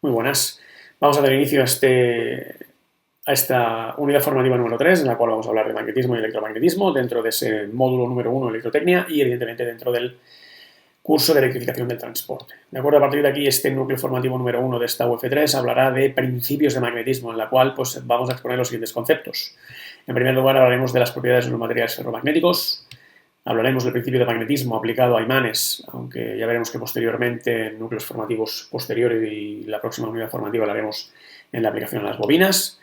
Muy buenas. Vamos a dar inicio a esta unidad formativa número 3, en la cual vamos a hablar de magnetismo y electromagnetismo, dentro de ese módulo número 1, electrotecnia, y evidentemente dentro del curso de electrificación del transporte. De acuerdo, a partir de aquí, este núcleo formativo número 1 de esta UF3 hablará de principios de magnetismo, en la cual pues, vamos a exponer los siguientes conceptos. En primer lugar, hablaremos de las propiedades de los materiales ferromagnéticos. Hablaremos del principio de magnetismo aplicado a imanes, aunque ya veremos que posteriormente, en núcleos formativos posteriores y la próxima unidad formativa la haremos en la aplicación a las bobinas.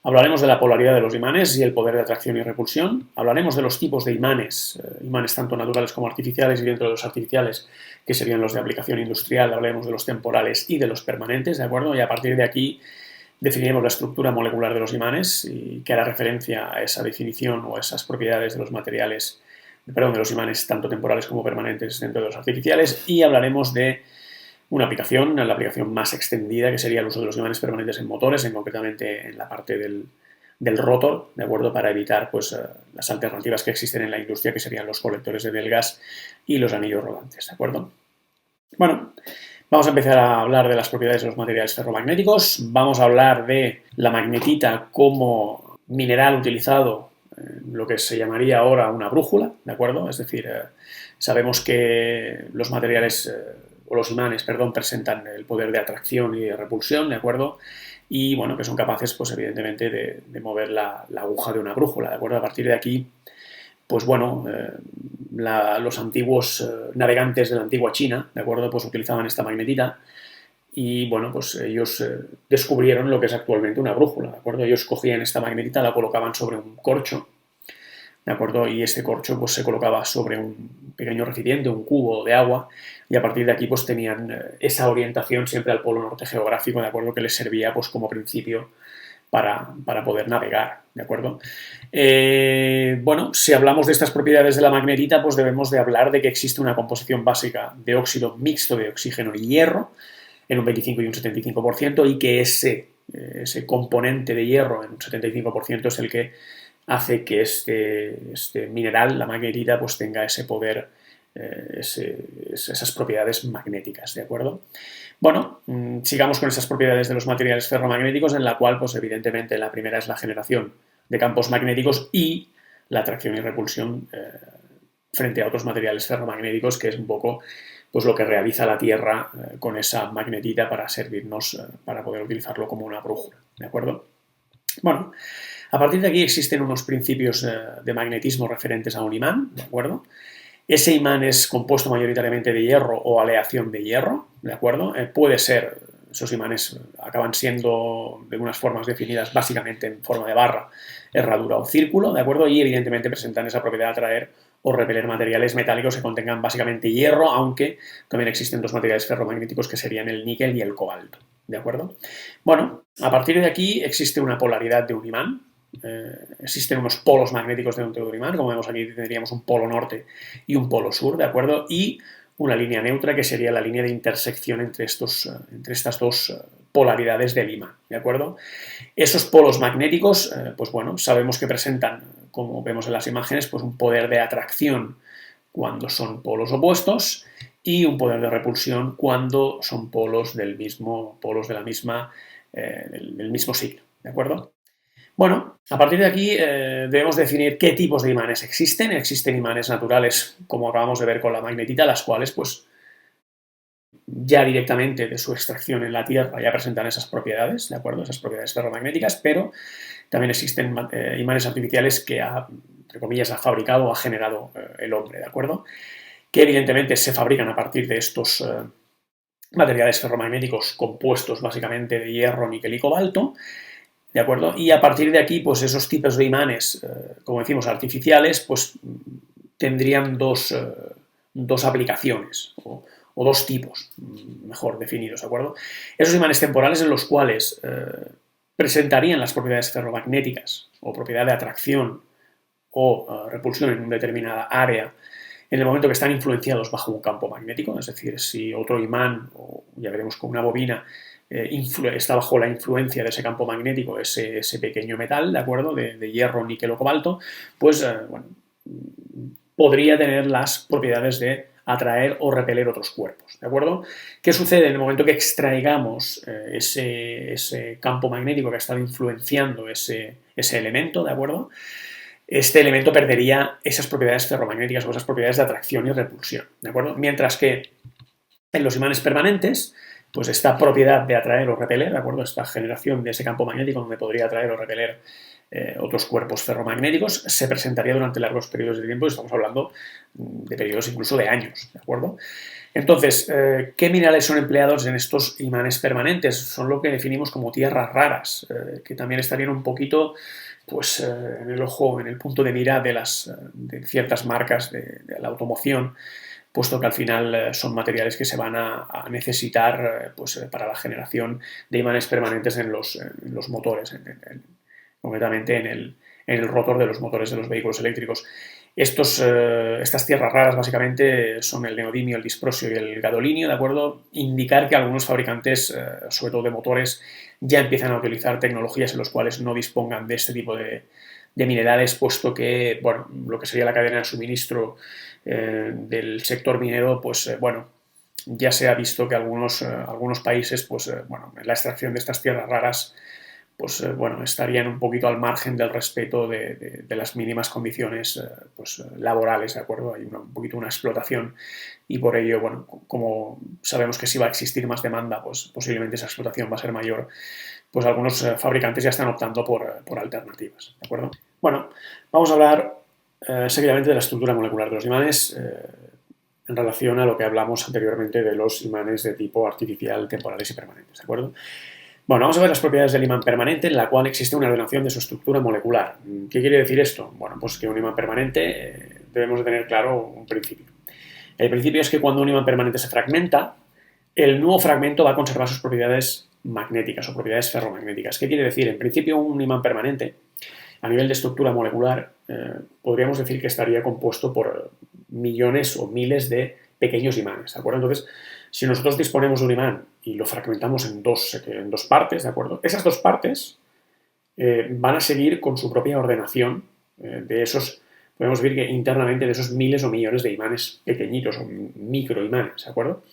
Hablaremos de la polaridad de los imanes y el poder de atracción y repulsión. Hablaremos de los tipos de imanes, imanes tanto naturales como artificiales, y dentro de los artificiales, que serían los de aplicación industrial, hablaremos de los temporales y de los permanentes, ¿de acuerdo? Y a partir de aquí definiremos la estructura molecular de los imanes, y que hará referencia a esa definición o a esas propiedades de los materiales, perdón, de los imanes tanto temporales como permanentes dentro de los artificiales, y hablaremos de una aplicación, la aplicación más extendida, que sería el uso de los imanes permanentes en motores, concretamente en la parte del rotor, ¿de acuerdo? Para evitar pues, las alternativas que existen en la industria, que serían los colectores de gas y los anillos rodantes, ¿de acuerdo? Bueno, vamos a empezar a hablar de las propiedades de los materiales ferromagnéticos. Vamos a hablar de la magnetita como mineral utilizado en lo que se llamaría ahora una brújula, ¿de acuerdo? Es decir, sabemos que los materiales o los imanes, perdón, presentan el poder de atracción y de repulsión, ¿de acuerdo? Y bueno, que son capaces, pues evidentemente, de mover la aguja de una brújula, ¿de acuerdo? A partir de aquí, pues bueno, los antiguos navegantes de la antigua China, ¿de acuerdo? Pues utilizaban esta magnetita y, bueno, pues ellos descubrieron lo que es actualmente una brújula, ¿de acuerdo? Ellos cogían esta magnetita, la colocaban sobre un corcho, ¿de acuerdo? Y este corcho pues se colocaba sobre un pequeño recipiente, un cubo de agua, y a partir de aquí pues tenían esa orientación siempre al polo norte geográfico, ¿de acuerdo? Que les servía pues como principio para poder navegar, ¿de acuerdo? Bueno, si hablamos de estas propiedades de la magnetita, pues debemos de hablar de que existe una composición básica de óxido mixto de oxígeno y hierro en un 25 y un 75%, y que ese componente de hierro en un 75% es el que hace que este mineral, la magnetita, pues tenga ese poder, esas propiedades magnéticas, ¿de acuerdo? Bueno, sigamos con esas propiedades de los materiales ferromagnéticos, en la cual, pues evidentemente, la primera es la generación de campos magnéticos y la atracción y repulsión frente a otros materiales ferromagnéticos, que es un poco pues lo que realiza la Tierra con esa magnetita para servirnos, para poder utilizarlo como una brújula, ¿de acuerdo? Bueno, a partir de aquí existen unos principios de magnetismo referentes a un imán, ¿de acuerdo? Ese imán es compuesto mayoritariamente de hierro o aleación de hierro, ¿de acuerdo? Puede ser, esos imanes acaban siendo de unas formas definidas básicamente en forma de barra, herradura o círculo, ¿de acuerdo? Y evidentemente presentan esa propiedad de atraer o repeler materiales metálicos que contengan básicamente hierro, aunque también existen dos materiales ferromagnéticos que serían el níquel y el cobalto, ¿de acuerdo? Bueno, a partir de aquí existe una polaridad de un imán, existen unos polos magnéticos dentro de un imán, como vemos aquí tendríamos un polo norte y un polo sur, ¿de acuerdo? Y una línea neutra, que sería la línea de intersección entre estas dos polaridades del imán, ¿de acuerdo? Esos polos magnéticos, pues bueno, sabemos que presentan, como vemos en las imágenes, pues un poder de atracción cuando son polos opuestos y un poder de repulsión cuando son polos del mismo signo, ¿de acuerdo? Bueno, a partir de aquí debemos definir qué tipos de imanes existen. Existen imanes naturales, como acabamos de ver con la magnetita, las cuales pues ya directamente de su extracción en la Tierra ya presentan esas propiedades, ¿de acuerdo? Esas propiedades ferromagnéticas, pero también existen imanes artificiales que entre comillas, ha fabricado o ha generado el hombre, ¿de acuerdo? Que evidentemente se fabrican a partir de estos materiales ferromagnéticos compuestos básicamente de hierro, níquel y cobalto, ¿de acuerdo? Y a partir de aquí, pues esos tipos de imanes, como decimos, artificiales, pues tendrían dos aplicaciones o dos tipos, mejor definidos, ¿de acuerdo? Esos imanes temporales en los cuales presentarían las propiedades ferromagnéticas o propiedad de atracción o repulsión en una determinada área en el momento que están influenciados bajo un campo magnético, es decir, si otro imán, o ya veremos con una bobina, está bajo la influencia de ese campo magnético, ese pequeño metal, ¿de acuerdo?, de hierro, níquel o cobalto, pues, bueno, podría tener las propiedades de atraer o repeler otros cuerpos, ¿de acuerdo? ¿Qué sucede en el momento que extraigamos ese campo magnético que ha estado influenciando ese elemento, ¿de acuerdo? Este elemento perdería esas propiedades ferromagnéticas o esas propiedades de atracción y repulsión, ¿de acuerdo? Mientras que en los imanes permanentes, pues esta propiedad de atraer o repeler, ¿de acuerdo? Esta generación de ese campo magnético donde podría atraer o repeler otros cuerpos ferromagnéticos se presentaría durante largos periodos de tiempo, y estamos hablando de periodos incluso de años, ¿de acuerdo? Entonces, ¿qué minerales son empleados en estos imanes permanentes? Son lo que definimos como tierras raras, que también estarían un poquito pues, en el ojo, en el punto de mira de ciertas marcas de la automoción, puesto que al final son materiales que se van a necesitar pues, para la generación de imanes permanentes en los motores, concretamente en el rotor de los motores de los vehículos eléctricos. Estas tierras raras básicamente son el neodimio, el disprosio y el gadolinio, ¿de acuerdo? Indicar que algunos fabricantes, sobre todo de motores, ya empiezan a utilizar tecnologías en las cuales no dispongan de este tipo de minerales, puesto que, bueno, lo que sería la cadena de suministro del sector minero, pues, bueno, ya se ha visto que algunos países, pues, bueno, en la extracción de estas tierras raras, pues bueno, estarían un poquito al margen del respeto de las mínimas condiciones pues, laborales, ¿de acuerdo? Hay un poquito una explotación y por ello, bueno, como sabemos que si va a existir más demanda, pues posiblemente esa explotación va a ser mayor, pues algunos fabricantes ya están optando por alternativas, ¿de acuerdo? Bueno, vamos a hablar seguidamente de la estructura molecular de los imanes en relación a lo que hablamos anteriormente de los imanes de tipo artificial, temporales y permanentes, ¿de acuerdo? Bueno, vamos a ver las propiedades del imán permanente, en la cual existe una ordenación de su estructura molecular. ¿Qué quiere decir esto? Bueno, pues que un imán permanente debemos de tener claro un principio. El principio es que cuando un imán permanente se fragmenta, el nuevo fragmento va a conservar sus propiedades magnéticas o propiedades ferromagnéticas. ¿Qué quiere decir? En principio, un imán permanente, a nivel de estructura molecular, podríamos decir que estaría compuesto por millones o miles de pequeños imanes, ¿de acuerdo? Entonces, si nosotros disponemos de un imán y lo fragmentamos en dos partes, ¿de acuerdo? Esas dos partes van a seguir con su propia ordenación de esos, podemos decir que internamente de esos miles o millones de imanes pequeñitos o microimanes, ¿de acuerdo?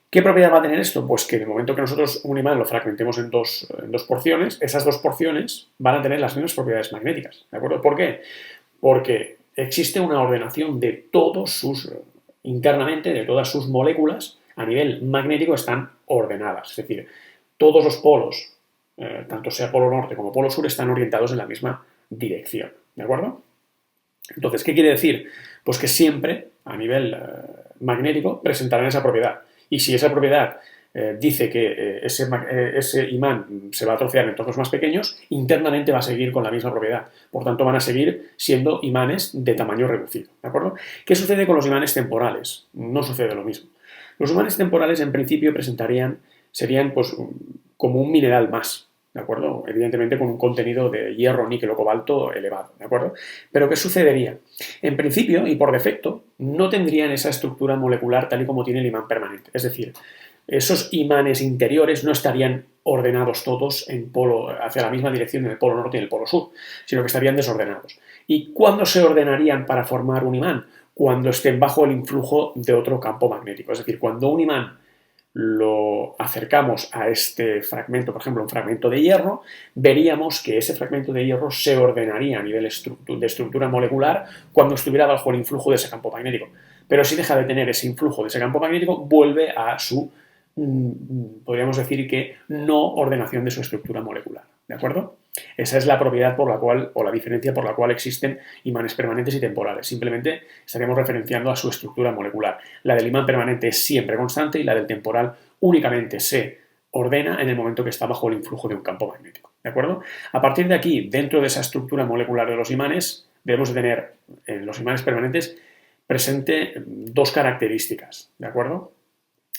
¿Qué propiedad va a tener esto? Pues que en el momento que nosotros un imán lo fragmentemos en dos porciones, esas dos porciones van a tener las mismas propiedades magnéticas, ¿de acuerdo? ¿Por qué? Porque existe una ordenación de internamente, de todas sus moléculas, a nivel magnético están ordenadas. Es decir, todos los polos, tanto sea polo norte como polo sur, están orientados en la misma dirección. ¿De acuerdo? Entonces, ¿qué quiere decir? Pues que siempre, a nivel magnético, presentarán esa propiedad. Y si esa propiedad dice que ese imán se va a trocear en trozos más pequeños, internamente va a seguir con la misma propiedad. Por tanto, van a seguir siendo imanes de tamaño reducido. ¿De acuerdo? ¿Qué sucede con los imanes temporales? No sucede lo mismo. Los imanes temporales, en principio, serían pues, como un mineral más, ¿de acuerdo? Evidentemente con un contenido de hierro, níquel o cobalto elevado, ¿de acuerdo? Pero ¿qué sucedería? En principio, y por defecto, no tendrían esa estructura molecular tal y como tiene el imán permanente. Es decir, esos imanes interiores no estarían ordenados todos hacia la misma dirección en el polo norte y en el polo sur, sino que estarían desordenados. ¿Y cuándo se ordenarían para formar un imán? Cuando estén bajo el influjo de otro campo magnético. Es decir, cuando un imán lo acercamos a este fragmento, por ejemplo, un fragmento de hierro, veríamos que ese fragmento de hierro se ordenaría a nivel de estructura molecular cuando estuviera bajo el influjo de ese campo magnético. Pero si deja de tener ese influjo de ese campo magnético, vuelve a su, podríamos decir que, no ordenación de su estructura molecular. ¿De acuerdo? Esa es la propiedad por la cual, o la diferencia por la cual existen imanes permanentes y temporales. Simplemente estaríamos referenciando a su estructura molecular. La del imán permanente es siempre constante y la del temporal únicamente se ordena en el momento que está bajo el influjo de un campo magnético. ¿De acuerdo? A partir de aquí, dentro de esa estructura molecular de los imanes, debemos de tener en los imanes permanentes presente dos características. ¿De acuerdo?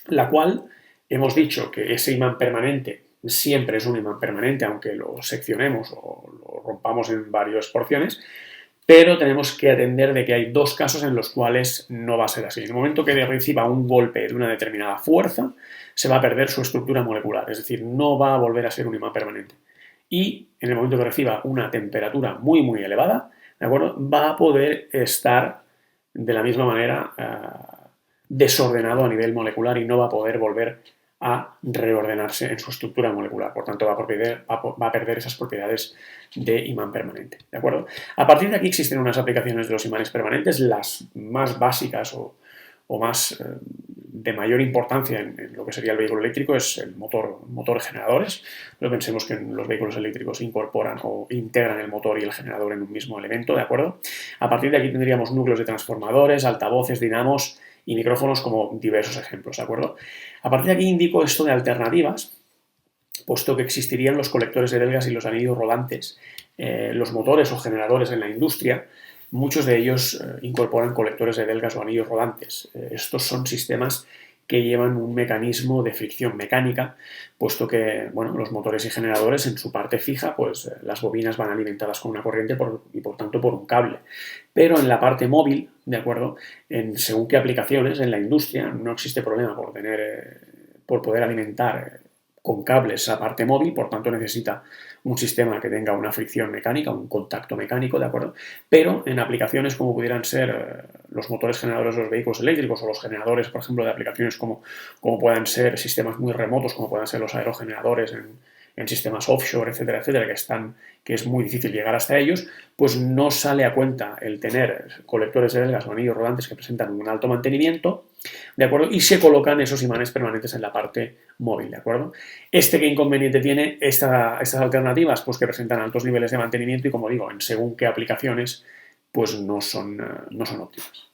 La cual hemos dicho que ese imán permanente siempre es un imán permanente, aunque lo seccionemos o lo rompamos en varias porciones, pero tenemos que atender de que hay dos casos en los cuales no va a ser así. En el momento que reciba un golpe de una determinada fuerza, se va a perder su estructura molecular, es decir, no va a volver a ser un imán permanente. Y en el momento que reciba una temperatura muy, muy elevada, ¿de acuerdo?, va a poder estar de la misma manera desordenado a nivel molecular y no va a poder volver a reordenarse en su estructura molecular. Por tanto, va a perder esas propiedades de imán permanente. ¿De acuerdo? A partir de aquí existen unas aplicaciones de los imanes permanentes, las más básicas o más de mayor importancia en lo que sería el vehículo eléctrico es el motor generadores. Pero pensemos que en los vehículos eléctricos incorporan o integran el motor y el generador en un mismo elemento, ¿de acuerdo? A partir de aquí tendríamos núcleos de transformadores, altavoces, dinamos y micrófonos como diversos ejemplos, ¿de acuerdo? A partir de aquí indico esto de alternativas, puesto que existirían los colectores de Delgas y los anillos rodantes. Los motores o generadores en la industria, muchos de ellos incorporan colectores de Delgas o anillos rodantes. Estos son sistemas que llevan un mecanismo de fricción mecánica, puesto que bueno, los motores y generadores en su parte fija, pues las bobinas van alimentadas con una corriente y por tanto por un cable. Pero en la parte móvil, ¿de acuerdo? Según qué aplicaciones, en la industria no existe problema por poder alimentar con cables esa parte móvil, por tanto necesita un sistema que tenga una fricción mecánica, un contacto mecánico, ¿de acuerdo? Pero en aplicaciones como pudieran ser los motores generadores de los vehículos eléctricos o los generadores, por ejemplo, de aplicaciones como puedan ser sistemas muy remotos, como puedan ser los aerogeneradores en sistemas offshore, etcétera, etcétera, que es muy difícil llegar hasta ellos, pues no sale a cuenta el tener colectores de Delgas o anillos rodantes que presentan un alto mantenimiento, ¿de acuerdo? Y se colocan esos imanes permanentes en la parte móvil, ¿de acuerdo? ¿Qué inconveniente tiene estas alternativas? Pues que presentan altos niveles de mantenimiento y, como digo, en según qué aplicaciones, pues no son óptimas.